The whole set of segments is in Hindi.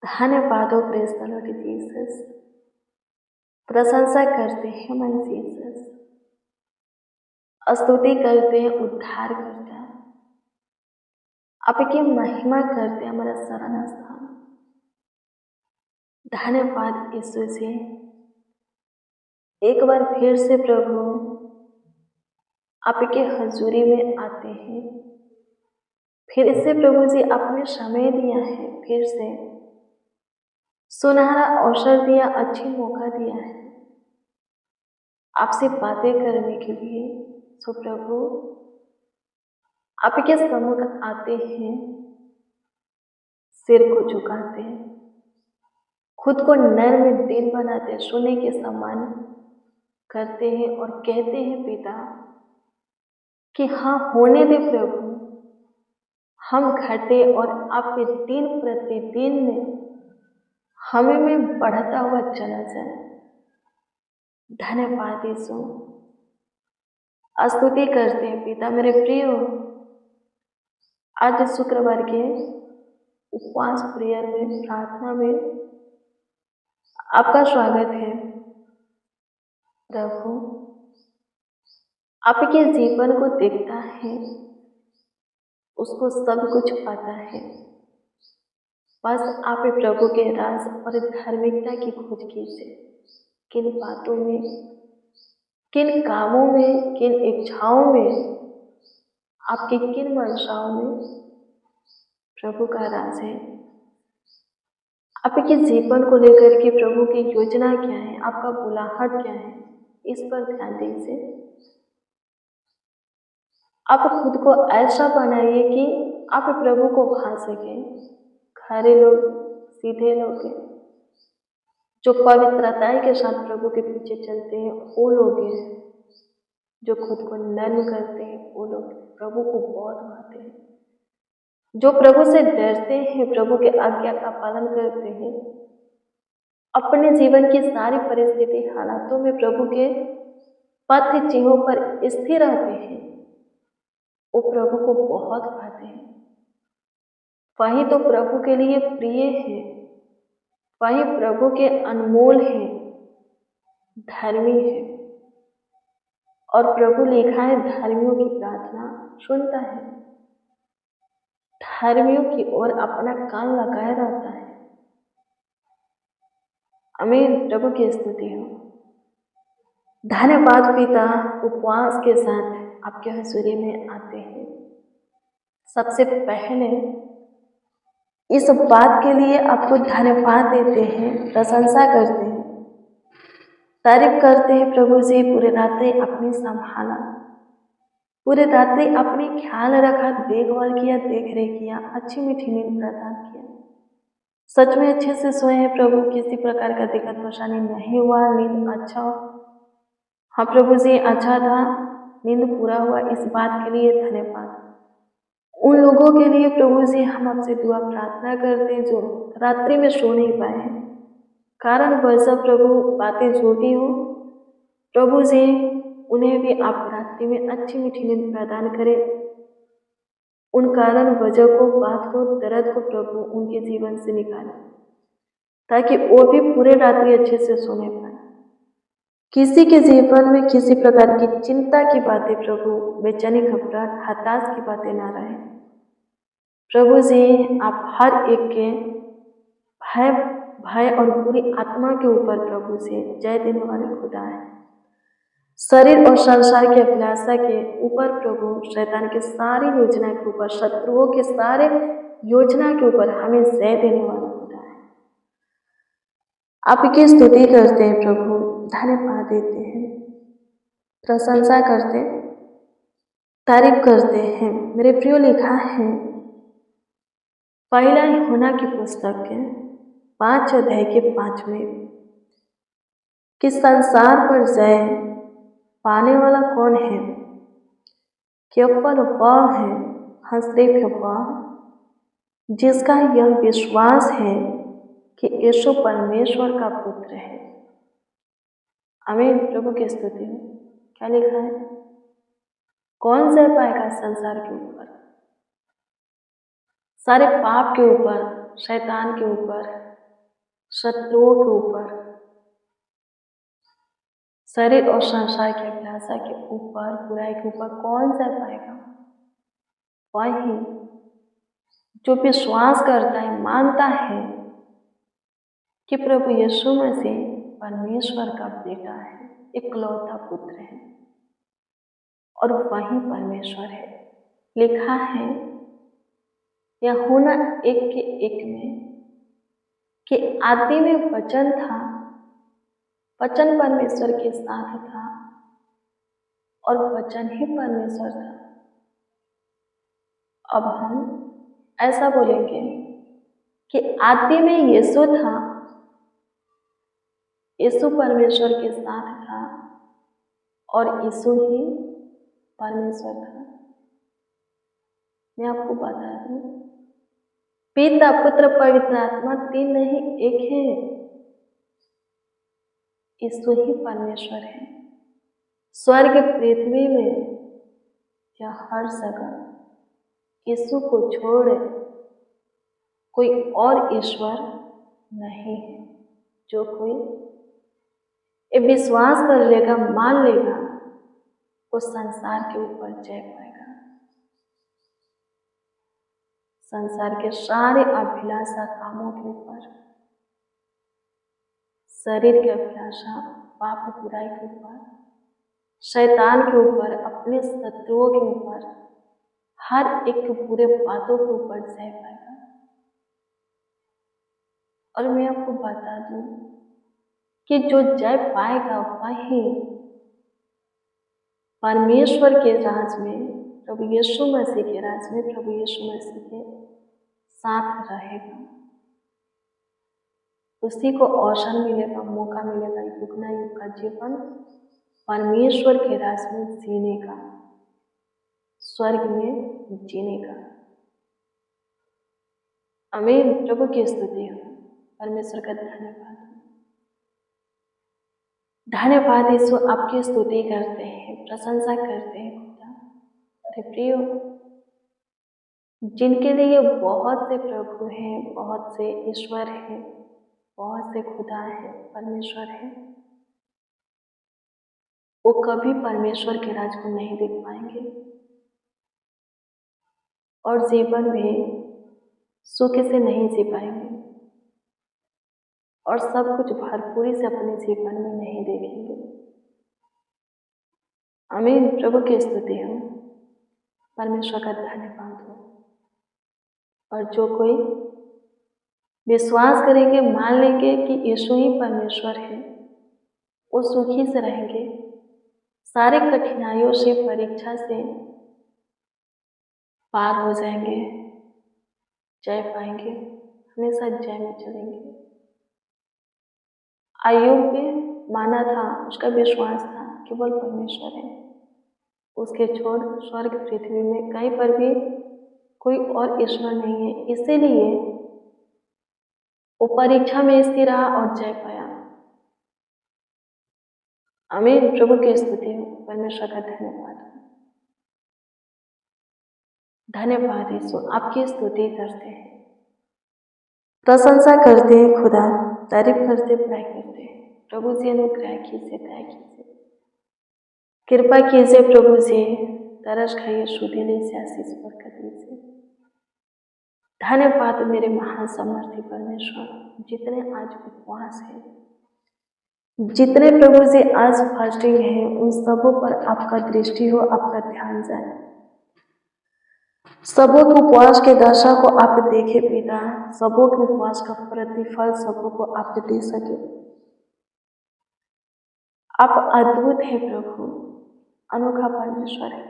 धन्यवाद हो प्रेज द लॉर्ड जीसस। प्रशंसा करते हैं मन जीसस। स्तुति करते हैं उद्धार करता है। आपकी महिमा करते हैं हमारा शरण स्थान। धन्यवाद यीशु जी। एक बार फिर से प्रभु आपके हजूरी में आते हैं। फिर से प्रभु जी आपने समय दिया है, फिर से सुनहरा अवसर दिया, अच्छी मौका दिया है आपसे बातें करने के लिए। सो प्रभु आपके सम्मुख आते हैं, सिर को झुकाते हैं, खुद को नर्म दिल बनाते, सुने के समान करते हैं और कहते हैं पिता कि हाँ होने दे प्रभु, हम घटे और आप दिन प्रतिदिन में हमें में बढ़ता हुआ चला जाए। धन्यवाद यीशु। स्तुति करते हैं पिता। मेरे प्रियो, आज शुक्रवार के उपवास प्रेयर में, प्रार्थना में आपका स्वागत है। प्रभु आपके जीवन को देखता है, उसको सब कुछ पता है। बस आप प्रभु के राज और धार्मिकता की खोज कीजिए। किन बातों में, किन कामों में, किन इच्छाओं में, आपकी किन मंशाओं में प्रभु का राज है। आपके जीवन को लेकर के प्रभु की योजना क्या है, आपका बुलाहट क्या है, इस पर ध्यान दीजिए। आप खुद को ऐसा बनाइए कि आप प्रभु को भा सकें। खरे लोग, सीधे लोग, जो पवित्रता के साथ प्रभु के पीछे चलते हैं, वो लोग हैं। जो खुद को नर्म करते हैं, वो लोग प्रभु को बहुत भाते हैं। जो प्रभु से डरते हैं, प्रभु के आज्ञा का पालन करते हैं, अपने जीवन की सारी परिस्थिति हालातों में प्रभु के पथ चिन्हों पर स्थिर रहते हैं, वो प्रभु को बहुत भाते हैं। वही तो प्रभु के लिए प्रिय है, वही प्रभु के अनमोल है, धर्मी है। और प्रभु लिखा है धर्मियों की प्रार्थना सुनता है, धर्मियों की ओर अपना कान लगाए रहता है। आमीन। प्रभु की स्तुति हो। धन्यवाद पिता। उपवास के साथ आपके हजूरी में आते हैं। सबसे पहले इस बात के लिए आपको धन्यवाद देते हैं, प्रशंसा करते हैं, तारीफ करते हैं। प्रभु जी पूरे रात्रि अपनी संभाला, पूरे रात्रि अपनी ख्याल रखा, देखभाल किया, देख रेख किया, अच्छी मीठी नींद प्रदान किया। सच में अच्छे से सोए हैं प्रभु, किसी प्रकार का दिक्कत परेशानी नहीं हुआ, नींद अच्छा हो। हाँ प्रभु जी अच्छा था, नींद पूरा हुआ, इस बात के लिए धन्यवाद। उन लोगों के लिए प्रभु जी हम आपसे दुआ प्रार्थना करते हैं जो रात्रि में सो नहीं पाए हैं, कारण वैसा प्रभु बातें झूठी हो। प्रभु जी उन्हें भी आप रात्रि में अच्छी मीठी नींद प्रदान करें। उन कारण वजह को, बात को, दर्द को प्रभु उनके जीवन से निकाले, ताकि वो भी पूरे रात्रि अच्छे से सोने पाए। किसी के जीवन में किसी प्रकार की चिंता की बातें प्रभु, बेचैनी, घबराहट, हताश की बातें ना रहे। प्रभु जी आप हर एक के भय और बुरी आत्मा के ऊपर प्रभु से जय देने वाले खुदा है। शरीर और संसार की अभिलाषा के ऊपर प्रभु, शैतान के सारी योजना के ऊपर, शत्रुओं के सारे योजना के ऊपर हमें जय देने वाला खुदा है। आपकी स्तुति करते हैं प्रभु, धन्यवाद देते हैं, प्रशंसा करते, तारीफ करते हैं। मेरे प्रियो, लिखा है पहला यूहन्ना की पुस्तक के 5 अध्याय के 5 में कि संसार पर जय पाने वाला कौन है? केवल वह है, हाँ सिर्फ वह जिसका यह विश्वास है कि यीशु परमेश्वर का पुत्र है। आमीन। प्रभु की स्तुति हो। क्या लिखा है? कौन जय पाएगा संसार के ऊपर, सारे पाप के ऊपर, शैतान के ऊपर, शत्रुओं के ऊपर, शरीर और संसार की अभिलाषा के ऊपर, बुराई के ऊपर कौन सा पाएगा? वही जो विश्वास करता है, मानता है कि प्रभु यीशु मसीह परमेश्वर का बेटा है, इकलौता पुत्र है और वही परमेश्वर है। लिखा है यूहन्ना 1:1 में कि आदि में वचन था, वचन परमेश्वर के साथ था और वचन ही परमेश्वर था। अब हम ऐसा बोलेंगे कि आदि में यीशु था, यीशु परमेश्वर के साथ था और यीशु ही परमेश्वर था। मैं आपको बता दूं, पिता पुत्र पवित्र आत्मा तीन नहीं एक है। यीशु ही परमेश्वर है। स्वर्ग पृथ्वी में या हर जगह यीशु को छोड़ कोई और ईश्वर नहीं है। जो कोई ये विश्वास कर लेगा, मान लेगा, वो संसार के ऊपर जय पाएगा। संसार के सारे अभिलाषा कामों के ऊपर, शरीर की अभिलाषा, पाप बुराई के ऊपर, शैतान के ऊपर, अपने शत्रुओं के ऊपर, हर एक बुरे बातों के ऊपर जय पाएगा। और मैं आपको बता दूं कि जो जय पाएगा वही परमेश्वर के राज में, प्रभु यीशु मसीह के राज में, प्रभु यीशु मसीह के साथ रहेगा। उसी को अवसर मिलेगा, मौका मिलेगा युग ना युग का जीवन परमेश्वर के राज में जीने का, स्वर्ग में जीने का। आमीन। प्रभु की स्तुति हो, परमेश्वर का धन्यवाद। धन्यवाद यीशु, आपकी स्तुति करते हैं, प्रशंसा करते हैं खुदा। अरे प्रियो, जिनके लिए बहुत से प्रभु हैं, बहुत से ईश्वर हैं, बहुत से खुदा है, परमेश्वर है, वो कभी परमेश्वर के राज को नहीं देख पाएंगे और जीवन में सुख से नहीं जी पाएंगे और सब कुछ भरपूरी से अपने जीवन में नहीं देखेंगे। आमीन। प्रभु की स्तुति हो, परमेश्वर का धन्यवाद हो। और जो कोई विश्वास करेंगे, मान लेंगे कि यीशु ही परमेश्वर है, वो सुखी से रहेंगे, सारी कठिनाइयों से, परीक्षा से पार हो जाएंगे, जय पाएंगे, हमेशा जय में चलेंगे। अय्यूब भी माना था, उसका विश्वास था केवल परमेश्वर है, उसके छोड़ स्वर्ग पृथ्वी में कहीं पर भी कोई और ईश्वर नहीं है। इसीलिए वो परीक्षा में स्थिर रहा और जय पाया। आमीन। प्रभु की स्तुति हो, परमेश्वर का धन्यवाद। धन्यवाद यीशु, आपकी स्तुति करते हैं, प्रशंसा करते हैं खुदा, तारीफ करते, बड़ाई करते हैं। प्रभु जी अनुग्रह कीजिए, दया कीजिए, कृपा कीजिए। प्रभु जी तरस खाइए, शुद्धि से आशीष बरकत दीजिए। धन्यवाद मेरे महान समर्थी परमेश्वर, जितने आज उपवास है, जितने प्रभु जी आज फास्टिंग है, उन सबों पर आपका दृष्टि हो, आपका ध्यान जाए। सबों के उपवास के दशा को आप देखे पिता, सबों के उपवास का प्रतिफल सबों को आप दे सके। आप अद्भुत है प्रभु, अनोखा परमेश्वर है।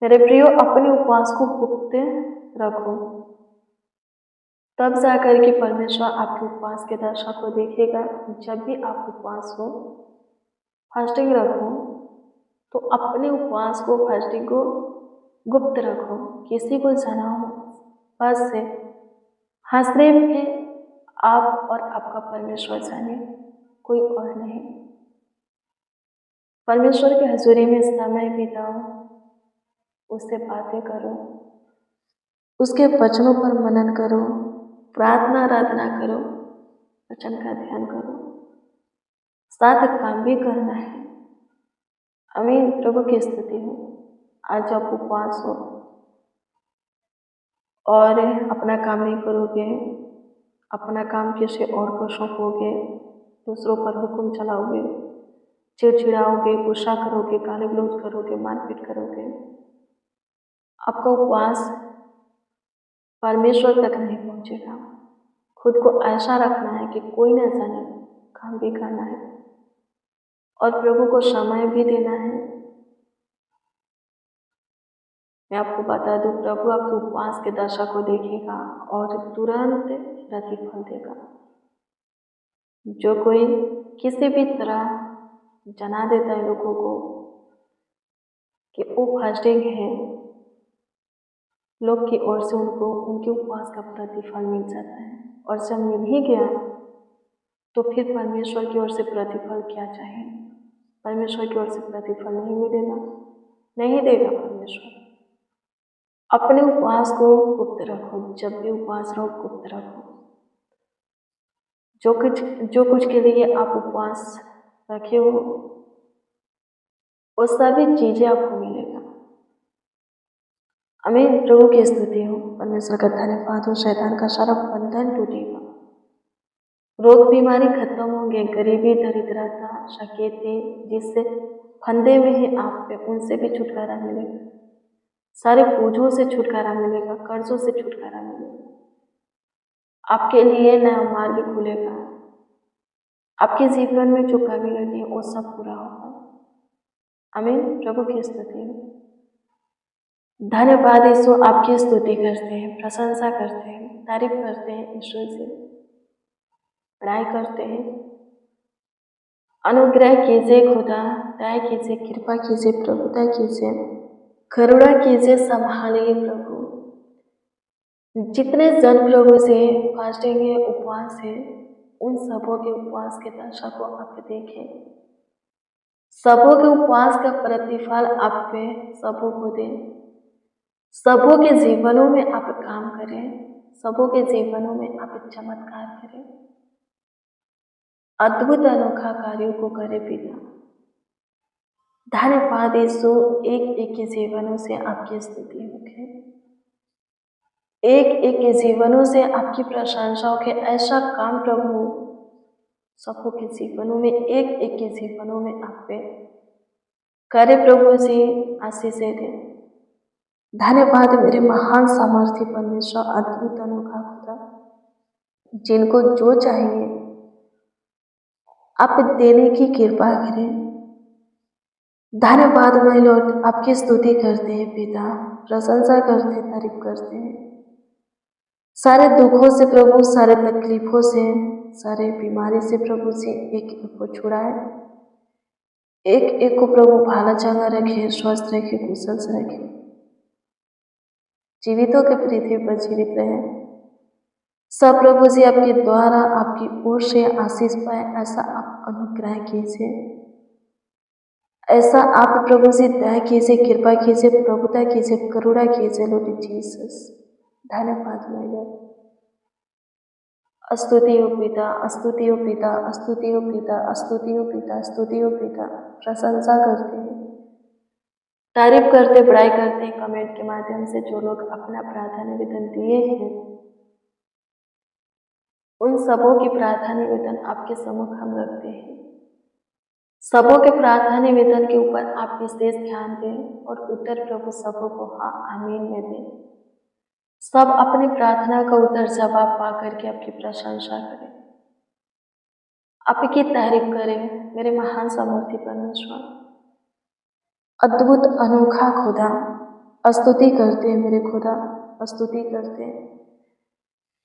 मेरे प्रियो, अपने उपवास को गुप्त रखो, तब जाकर के परमेश्वर आपके उपवास के दशा को देखेगा। जब भी आप उपवास हो, फास्टिंग रखो, तो अपने उपवास को, फास्टिंग को गुप्त रखो, किसी को जनाओ बस से। हाँ, सिर्फ आप और आपका परमेश्वर जाने, कोई और नहीं। परमेश्वर की हजूरी में समय बिताओ, उससे बातें करो, उसके वचनों पर मनन करो, प्रार्थना आराधना करो, वचन का ध्यान करो, साथ काम भी करना है। आमीन। प्रभु की स्तुति हो। आज आप उपवास हो और अपना काम नहीं करोगे, अपना काम किसी और को सौंपोगे, दूसरों पर हुक्म चलाओगे, चिड़चिड़ाओगे, गुस्सा करोगे, गाली गलौज करोगे, मारपीट करोगे, आपका उपवास परमेश्वर तक नहीं पहुंचेगा। खुद को ऐसा रखना है कि कोई न जाने, काम भी करना है और प्रभु को समय भी देना है। मैं आपको बता दूं, प्रभु आपके उपवास के दशा को देखेगा और तुरंत प्रतिफल देगा। जो कोई किसी भी तरह जना देता है लोगों को कि वो फास्टिंग है, लोग की ओर से उनको उनके उपवास का प्रतिफल मिल जाता है, और जब मिल ही गया तो फिर परमेश्वर की ओर से प्रतिफल क्या चाहिए? परमेश्वर की ओर से प्रतिफल नहीं मिलेगा, नहीं देगा परमेश्वर। अपने उपवास को गुप्त रखो, जब भी उपवास रहो गुप्त रखो। जो कुछ के लिए आप उपवास रखे हो वो सभी चीजें आपको मिलेगा। आमीन। प्रभु की स्तुति हो। परमेश्वर का धन्यवाद हो। शैतान का सारा बंधन टूटेगा, रोग बीमारी खत्म होंगे, गरीबी दरिद्रता शकेते जिससे फंदे में है आप पे, उनसे भी छुटकारा मिलेगा। सारे बोझों से छुटकारा मिलेगा, कर्जों से छुटकारा मिलेगा। आपके लिए नया मार्ग खुलेगा। आपके जीवन में जो कमी रहती है वो सब पूरा होगा। आमीन। प्रभु की स्तुति हो। धन्यवाद यीशु। आपकी स्तुति करते हैं, प्रशंसा करते हैं, तारीफ करते हैं, ईश्वर से पढ़ाई करते हैं। अनुग्रह कीजिए खुदा, दया कीजिए, कृपा कीजिए, प्रभुता कीजिए, करुणा कीजिए, संभालिए प्रभु। जितने जन प्रभु से फास्टिंग है, उपवास है, उन सबों के उपवास के दशा को आप देखें। सबों के उपवास का प्रतिफल आप पे सबों को दें। सबों के जीवनों में आप काम करें, सबों के जीवनों में आप चमत्कार करें, अद्भुत अनोखा कार्यों को करे पिता। धन्यवाद यीशु। एक एक के जीवनों से आपकी स्तुति होगी, एक एक के जीवनों से आपकी प्रशंसा होगी। ऐसा काम प्रभु सबों के जीवनों में, एक एक के जीवनों में आप पे करे प्रभु जी, आशीषें दे। धन्यवाद मेरे महान सामर्थ्य परमेश्वर, अद्भुत अनोखा खुदा, जिनको जो चाहिए आप देने की कृपा करें। धन्यवाद मैं लॉर्ड, आपकी स्तुति करते हैं पिता, प्रशंसा करते हैं, तारीफ करते हैं। सारे दुखों से प्रभु, सारे तकलीफों से, सारे बीमारी से प्रभु जी एक एक को छुड़ाए, एक एक को प्रभु भाला चंगा रखे, स्वस्थ रखे, कुशल से रखे, जीवितों के पृथ्वी पर जीवित रहे। सब प्रभु जी आपके द्वारा, आपकी ओर से आशीष पाए, ऐसा आप अनुग्रह कीजिए, ऐसा आप प्रभु जी दया कीजिए, कृपा कीजिए, प्रभुता कीजिए, करुणा कीजिए लॉर्ड जीसस। धन्यवाद मैं स्तुति हो पिता, स्तुति हो पिता, स्तुति हो पिता, स्तुति हो पिता, स्तुति हो पिता। प्रशंसा करते हैं, तारीफ करते, बड़ाई करते हैं। कमेंट के माध्यम से जो लोग अपना प्रार्थना निवेदन दिए हैं, उन सबों की प्रार्थना निवेदन आपके सम्मुख हम रखते हैं। सबों के प्रार्थना निवेदन के ऊपर आप विशेष ध्यान दें और उत्तर प्रभु सबों को हाँ आमीन में दें। सब अपनी प्रार्थना का उत्तर जवाब पा करके आपकी प्रशंसा करें, आपकी तारीफ करें। मेरे महान सामर्थ्य परमेश्वर, अद्भुत अनोखा खुदा, स्तुति करते हैं मेरे खुदा, स्तुति करते हैं,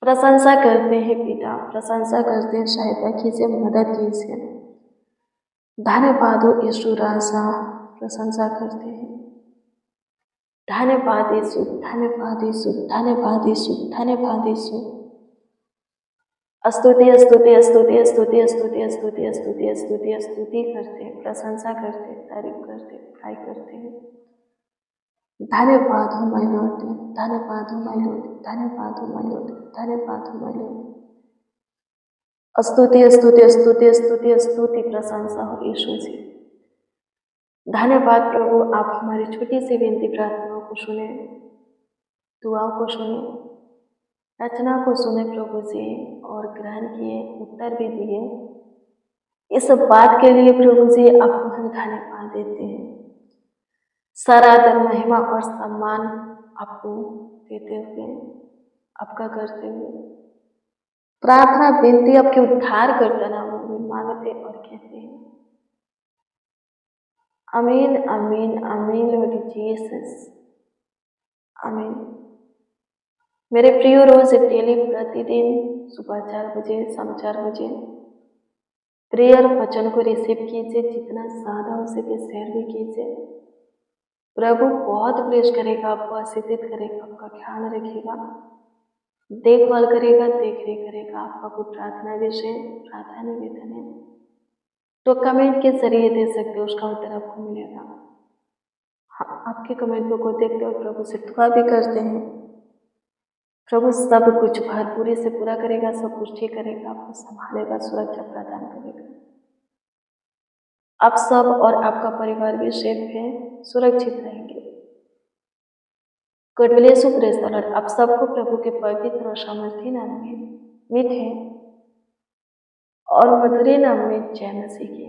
प्रशंसा करते हैं पिता, प्रशंसा करते हैं। सहायता कीजिए, मदद कीजिए। धन्यवाद हो यीशु राजा, प्रशंसा करते हैं। धन्यवाद यीशु, धन्यवाद यीशु, धन्यवाद यीशु, धन्यवाद यीशु। स्तुति स्तुति स्तुति स्तुति स्तुति स्तुति स्तुति स्तुति स्तुति करते हैं, प्रशंसा करते हैं, तारीफ करते हैं, बड़ाई करते हैं। धन्यवाद हो माय लॉर्ड, धन्यवाद हो माय लॉर्ड, धन्यवाद हो माय लॉर्ड, धन्यवाद हो माय लॉर्ड। स्तुति स्तुति स्तुति स्तुति स्तुति प्रशंसा हो यीशु जी। धन्यवाद प्रभु, आप हमारी छोटी सी विनती प्रार्थनाओं को सुने, दुआओं को सुने, रचना को सुने प्रभु जी, और ग्रहण किए, उत्तर भी दिए। इस बात के लिए प्रभु जी आपको हम धन्यवाद देते हैं। सारा आदर महिमा और सम्मान आपको देते हुए, आपका करते हुए प्रार्थना विनती आपके उद्धार करता नाम में मांगते और कहते हैं आमीन आमीन आमीन लॉर्ड जीसस, आमीन। मेरे प्रिय, रोज डेली प्रतिदिन सुबह 4 बजे, शाम 4 बजे प्रेयर वचन को रिसीव कीजिए, जितना ज़्यादा हो सके शेयर भी कीजिए। प्रभु बहुत प्रेस करेगा, आपको आशीषित करेगा, आपका ख्याल रखेगा, देखभाल करेगा, देख रेख करेगा। आपका कोई प्रार्थना विषय, प्रार्थना निवेदन है तो कमेंट के जरिए दे सकते हो, उसका उत्तर आपको मिलेगा। हाँ, आपके कमेंट को देखते हुए प्रभु से दुआ भी करते हैं। प्रभु सब कुछ भरपूरी से पूरा करेगा, सब कुछ ठीक करेगा, आपको संभालेगा, सुरक्षा प्रदान करेगा। आप सब और आपका परिवार भी सेफ है, सुरक्षित रहेंगे। God bless you, praise the Lord. आप सबको प्रभु के पवित्र और सामर्थी नाम में मीठे और मधुरे नाम में जय मसीह की।